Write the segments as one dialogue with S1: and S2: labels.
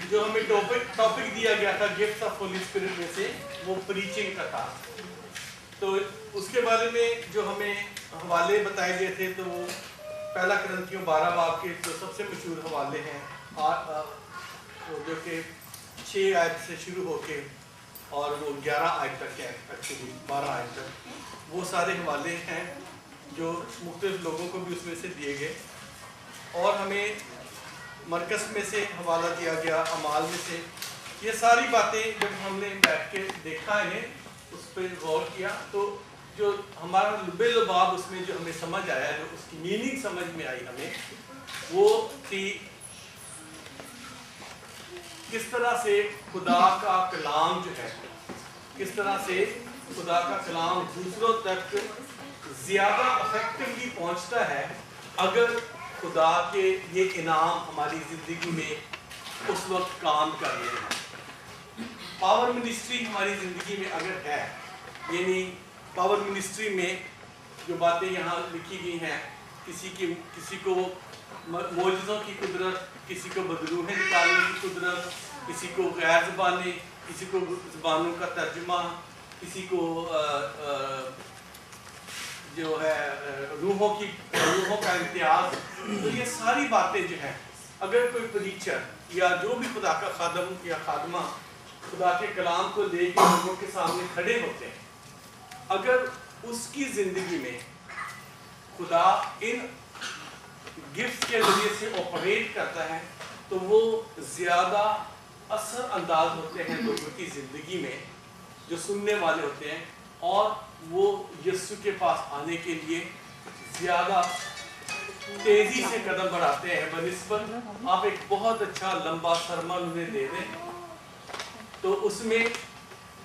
S1: جو ہمیں ٹاپک دیا گیا تھا گفٹس آف ہولی اسپرٹ میں سے وہ پریچنگ کا تھا. تو اس کے بارے میں جو ہمیں حوالے بتائے گئے تھے تو وہ پہلا کرنتھیوں 12 باب کے جو سب سے مشہور حوالے ہیں جو کہ 6 آیت سے شروع ہو کے اور وہ 11 آیت تک ہے, ایکچولی 12 آیت تک, وہ سارے حوالے ہیں جو مختلف لوگوں کو بھی اس میں سے دیے گئے. اور ہمیں مرکز میں سے حوالہ دیا گیا, اعمال میں سے. یہ ساری باتیں جب ہم نے بیٹھ کے دیکھا انہیں, اس پہ غور کیا, تو جو ہمارا لب لباب اس میں جو ہمیں سمجھ آیا, جو اس کی میننگ سمجھ میں آئی ہمیں, وہ تھی کس طرح سے خدا کا کلام جو ہے, کس طرح سے خدا کا کلام دوسروں تک زیادہ افیکٹولی پہنچتا ہے اگر خدا کے یہ انعام ہماری زندگی میں اس وقت کام کر رہے ہیں. پاور منسٹری ہماری زندگی میں اگر ہے, یعنی پاور منسٹری میں جو باتیں یہاں لکھی گئی ہیں, کسی کو معجزوں کی قدرت, کسی کو بدروہیں نکالنے کی قدرت, کسی کو غیر زبانیں, کسی کو زبانوں کا ترجمہ, کسی کو جو ہے روحوں کا امتیاز. تو یہ ساری باتیں جو ہیں, اگر کوئی پریچر یا جو بھی خدا کا خادم یا خادمہ خدا کے کلام کو لے کے لوگوں کے سامنے کھڑے ہوتے ہیں, اگر اس کی زندگی میں خدا ان گفٹ کے ذریعے سے آپریٹ کرتا ہے تو وہ زیادہ اثر انداز ہوتے ہیں لوگوں کی زندگی میں جو سننے والے ہوتے ہیں, اور وہ یسوع کے پاس آنے کے لیے زیادہ تیزی سے قدم بڑھاتے ہیں بنسبت آپ ایک بہت اچھا لمبا سرمن انہیں دے دیں تو اس میں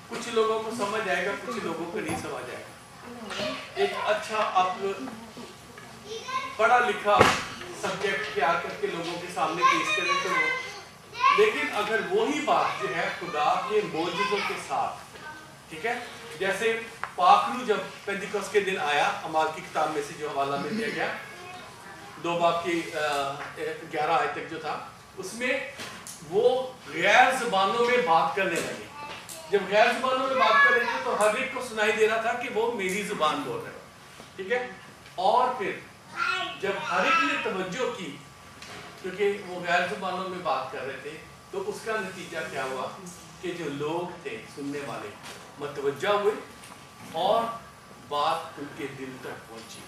S1: کچھ لوگوں کو سمجھ آئے گا, کچھ لوگوں کو نہیں سمجھ آئے گا. ایک اچھا آپ پڑھا لکھا سبجیکٹ تیار کر کے لوگوں کے سامنے پیش کریں تو, لیکن اگر وہی بات جو ہے خدا کے معجزوں کے ساتھ, ٹھیک ہے, جیسے پاک روح جب پینتیکوست کے دن آیا, اعمال کی کتاب میں سے جو حوالہ میں دیا گیا 2 باب کی 11 آیت تک جو تھا, اس میں وہ غیر زبانوں میں بات کرنے لگے. جب غیر زبانوں میں بات کر رہے تھے تو ہر ایک کو سنائی دے رہا تھا کہ وہ میری زبان بول رہے ہیں, ٹھیک ہے. اور پھر جب ہر ایک نے توجہ کی, کیونکہ وہ غیر زبانوں میں بات کر رہے تھے, تو اس کا نتیجہ کیا ہوا کہ جو لوگ تھے سننے والے متوجہ ہوئے اور بات ان کے دل تک پہنچی.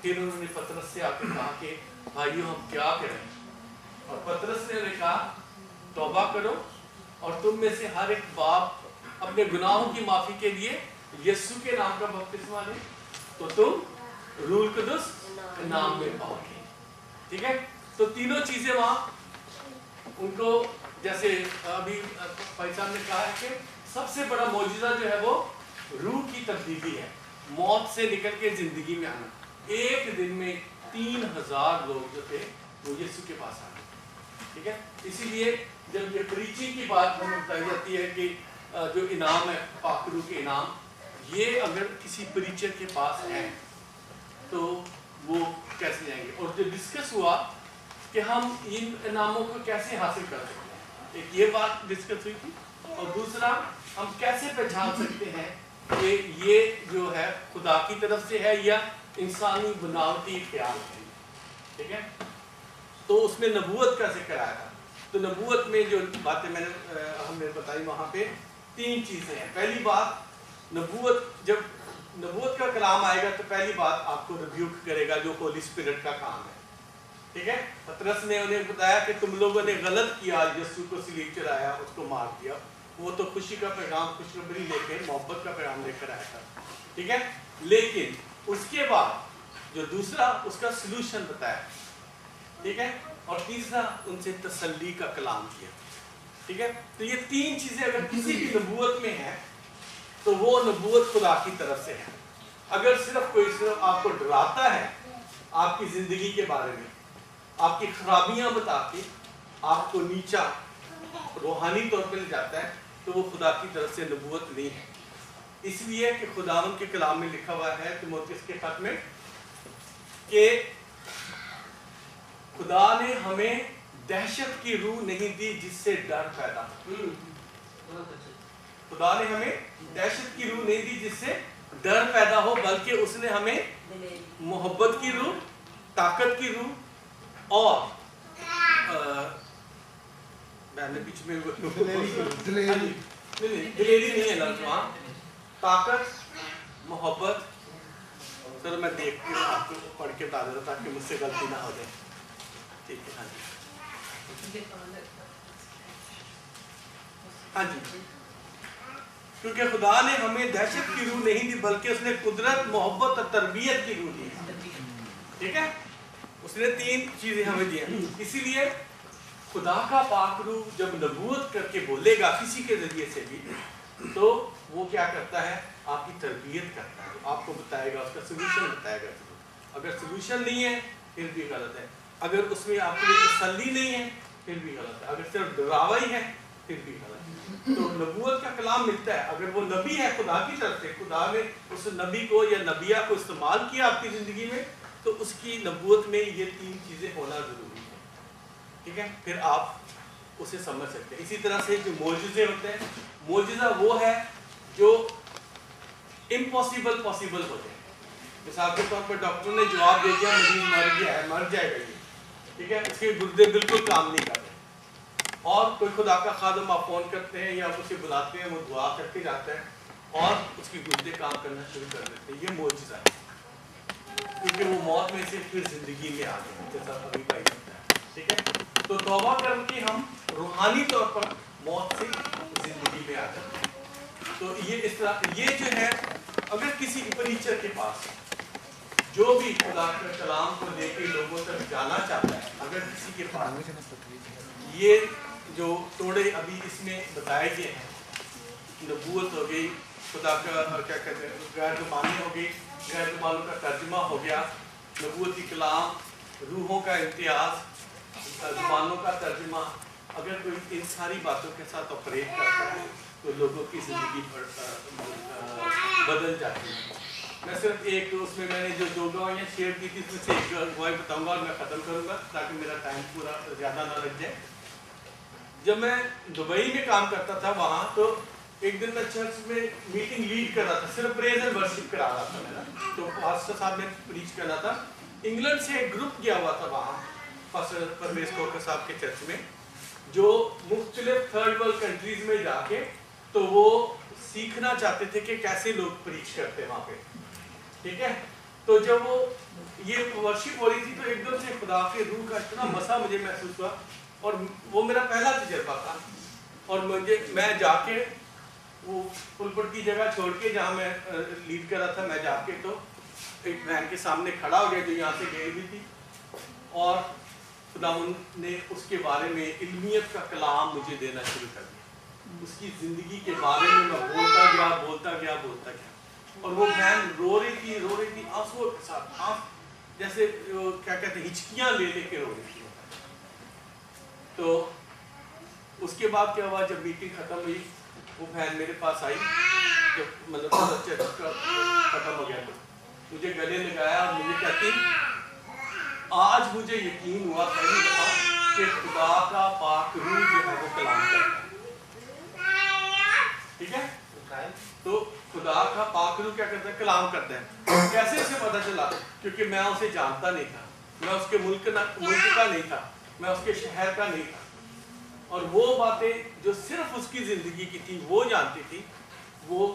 S1: پھر انہوں نے پطرس سے آ کے کہا کہ بھائیو ہم کیا کریں, اور پطرس نے انہیں کہا توبہ کرو اور تم میں سے ہر ایک باپ اپنے گناہوں کی معافی کے لیے یسوع کے نام کا بپتسمہ لے تو تم روح القدس کے نام میں پاؤ گے. ٹھیک ہے, تو تینوں چیزیں وہاں ان کو, جیسے ابھی بھائی صاحب نے کہا ہے کہ سب سے بڑا معجزہ جو ہے وہ روح کی تبدیلی ہے, موت سے نکل کے زندگی میں آنا. ایک دن میں 3000 لوگ جو تھے وہ یسوع کے پاس آ گئے. ٹھیک ہے, اسی لیے جب یہ پریچنگ کی بات ہمیں بتائی جاتی ہے کہ جو انعام ہے پاک روح کے انعام, یہ اگر کسی پریچر کے پاس ہے تو وہ کیسے جائیں گے. اور جو ڈسکس ہوا کہ ہم ان انعاموں کو کیسے حاصل کر سکتے ہیں, ایک یہ بات ڈسکس ہوئی تھی, اور دوسرا ہم کیسے پہچان سکتے ہیں کہ یہ جو ہے خدا کی طرف سے ہے یا انسانی بناوٹی خیال ہے. ٹھیک ہے, تو اس میں نبوت کا ذکر آیا تھا. تو نبوت میں جو باتیں ہم نے بتائی وہاں پہ 3 چیزیں ہیں. پہلی بات نبوت, جب نبوت کا کلام آئے گا تو پہلی بات آپ کو ریبیوک کرے گا جو ہولی اسپرٹ کا کام ہے. ٹھیک ہے, پطرس نے انہیں بتایا کہ تم لوگوں نے غلط کیا, یسوع کو صلیب چڑھایا, اس کو مار دیا. وہ تو خوشی کا پیغام, خوشخبری لے کے, محبت کا پیغام لے کر آیا تھا. ٹھیک ہے, لیکن اس کے بعد جو دوسرا اس کا سلوشن بتایا. ٹھیک ہے, اور تیسرا ان سے تسلی کا کلام کیا. ٹھیک ہے, تو یہ 3 چیزیں اگر کسی کی نبوت میں ہیں تو وہ نبوت خدا کی طرف سے ہے. اگر صرف کوئی صرف آپ کو ڈراتا ہے آپ کی زندگی کے بارے میں, آپ کی خرابیاں بتا کے آپ کو نیچا روحانی طور پہ لے جاتا ہے, تو وہ خدا کی طرف سے نبوت نہیں ہے. اس لیے کہ خداوند کے کلام میں لکھا ہوا ہے تیموتھیوس کے خط میں کہ خدا نے ہمیں دہشت کی روح نہیں دی جس سے ڈر پیدا ہو. خدا نے ہمیں دہشت کی روح نہیں دی جس سے ڈر پیدا ہو، بلکہ اس نے ہمیں محبت کی روح، طاقت کی روح اور میں نے بیچ میں دلیری نہیں ہے لفظ وہاں، طاقت، محبت. سر میں دیکھ کے آپ کو پڑھ کے بتا دیتا تاکہ مجھ سے غلطی نہ ہو جائے. ٹھیک ہے. ہاں جی. کیونکہ خدا نے ہمیں دہشت کی روح نہیں دی بلکہ اس نے قدرت، محبت اور تربیت کی روح دی. ٹھیک ہے. اس نے 3 چیزیں ہمیں دی ہیں. اسی لیے خدا کا پاک روح جب نبوت کر کے بولے گا کسی کے ذریعے سے بھی تو وہ کیا کرتا ہے؟ آپ کی تربیت کرتا ہے، آپ کو بتائے گا، اس کا سولوشن بتائے گا. اگر سولوشن نہیں ہے پھر بھی غلط ہے، اگر اس میں آپ کے لیے تسلی نہیں ہے پھر بھی غلط ہے، اگر صرف ڈراوا ہی ہے پھر بھی غلط ہے. تو نبوت کا کلام ملتا ہے. اگر وہ نبی ہے خدا کی طرف سے، خدا نے اس نبی کو یا نبیہ کو استعمال کیا آپ کی زندگی میں، تو اس کی نبوت میں یہ 3 چیزیں ہونا ضروری ہے. ٹھیک ہے. پھر آپ اسے سمجھ سکتے ہیں. اسی طرح سے جو معجزے ہوتے ہیں، معجزہ وہ ہے جو امپاسبل پاسبل ہوتے ہیں. مثال کے طور پر ڈاکٹر نے جواب دے دیا مریض مر گیا ہے، مر جائے گا یہ. ٹھیک ہے. اس کے گردے بالکل کام نہیں کر رہے، اور کوئی خدا کا خادم آپ فون کرتے ہیں یا اسے بلاتے ہیں، وہ دعا کر کے جاتا ہے اور اس کی گردے کام کرنا شروع کر دیتے ہیں. یہ معجزہ ہے، کیونکہ وہ موت میں سے پھر زندگی میں آ گئے جیسا ابھی پائی جاتا ہے. ٹھیک ہے. تو توبہ کر کے ہم روحانی طور پر موت سے زندگی میں آ جاتے ہیں. تو یہ اس طرح یہ جو ہے، اگر کسی پریچر کے پاس جو بھی خدا کے کلام کو لے کے لوگوں تک جانا چاہتا ہے، اگر کسی کے پاس یہ جو توڑے ابھی اس میں بتائے گئے ہیں، نبوت ہو گئی، خدا کا کیا کہتے ہیں غیر زبانی ہو گئی، غیر زبانوں کا ترجمہ ہو گیا، نبوتی کلام، روحوں کا امتیاز، زبانوں کا ترجمہ، اگر کوئی ان ساری باتوں کے ساتھ آپریٹ کرتا ہے تو لوگوں کی زندگی بدل جاتی ہے. میں صرف ایک اس میں نے جو گواہیاں شیئر کی تھی اس میں سے ایک گواہی بتاؤں گا اور میں ختم کروں گا تاکہ میرا ٹائم پورا زیادہ نہ لگ جائے. جب میں دبئی میں کام کرتا تھا وہاں، تو ایک دن میں چرچ میں میٹنگ لیڈ کر رہا تھا، صرف پریز اینڈ ورشپ کرا رہا تھا میں نا. تو پاسٹر صاحب نے پریچ کرنا تھا. انگلینڈ سے ایک گروپ گیا ہوا تھا وہاں پاسٹر پرویز کوکر صاحب کے چرچ میں، جو مختلف تھرڈ ورلڈ کنٹریز میں جا کے تو وہ سیکھنا چاہتے تھے کہ کیسے لوگ پریچ کرتے ہیں وہاں پہ. ٹھیک ہے. تو جب وہ یہ ورشپ ہو رہی تھی تو ایک دم سے خدا کے روح کا اتنا مسا مجھے محسوس ہوا، اور وہ میرا پہلا تجربہ تھا. اور میں جا کے وہ پلپٹ کی جگہ چھوڑ کے جہاں میں لیڈ کر رہا تھا، میں جا کے تو ایک وین کے سامنے کھڑا ہو گیا جو یہاں سے گئی ہوئی تھی، اور خداوند نے اس کے بارے میں علمیت کا کلام مجھے دینا شروع کر دیا. اس کی زندگی کے بارے میں بولتا گیا. اور وہ بہن رو رہی تھی آنسوؤں کے ساتھ، جیسے کیا کہتے ہیں ہچکیاں لے کے رو رہی تھی. تو اس کے بعد کیا ہوا، جب میٹنگ ختم ہوئی وہ بہن میرے پاس آئی، جب مطلب چرچ کا ختم ہو گیا تو مجھے گلے لگایا اور مجھے کہتی آج مجھے یقین ہوا پہلی دفعہ کہ خدا کا پاک روح جو ہے وہ کلام کرتا ہے. ٹھیک ہے. تو خدا کا پاک روح کیا کرتا ہے؟ کلام کرتا ہے. کیسے اسے پتا چلا؟ کیونکہ میں اسے جانتا نہیں تھا، میں اس کے ملک کا نہیں تھا، میں اس کے شہر کا نہیں تھا، اور وہ باتیں جو صرف اس کی زندگی کی تھی وہ جانتی تھی، وہ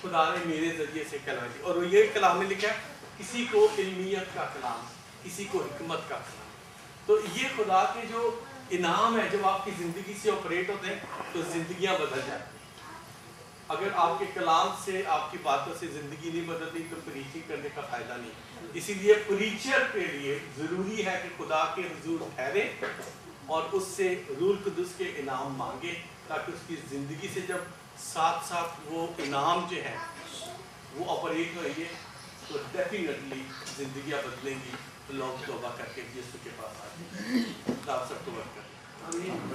S1: خدا نے میرے ذریعے سے کلام دی. اور یہ کلام نے لکھا کسی کو علمیت کا کلام، کسی کو حکمت کا کلام. تو یہ خدا کے جو انعام ہے جب آپ کی زندگی سے آپریٹ ہوتے ہیں تو زندگیاں بدل جاتی ہیں. اگر آپ کے کلام سے، آپ کی باتوں سے زندگی نہیں بدلتی تو پریچنگ کرنے کا فائدہ نہیں. اسی لیے پریچر کے لیے ضروری ہے کہ خدا کے حضور ٹھہرے اور اس سے روح القدس کے انعام مانگے، تاکہ اس کی زندگی سے جب ساتھ ساتھ وہ انعام جو ہے وہ آپریٹ ہوئیں گے تو ڈیفینیٹلی زندگیاں بدلیں گی. لوگ توبہ کر کے یسوع کے پاس آئیں. آپ سب کو ورک کریں.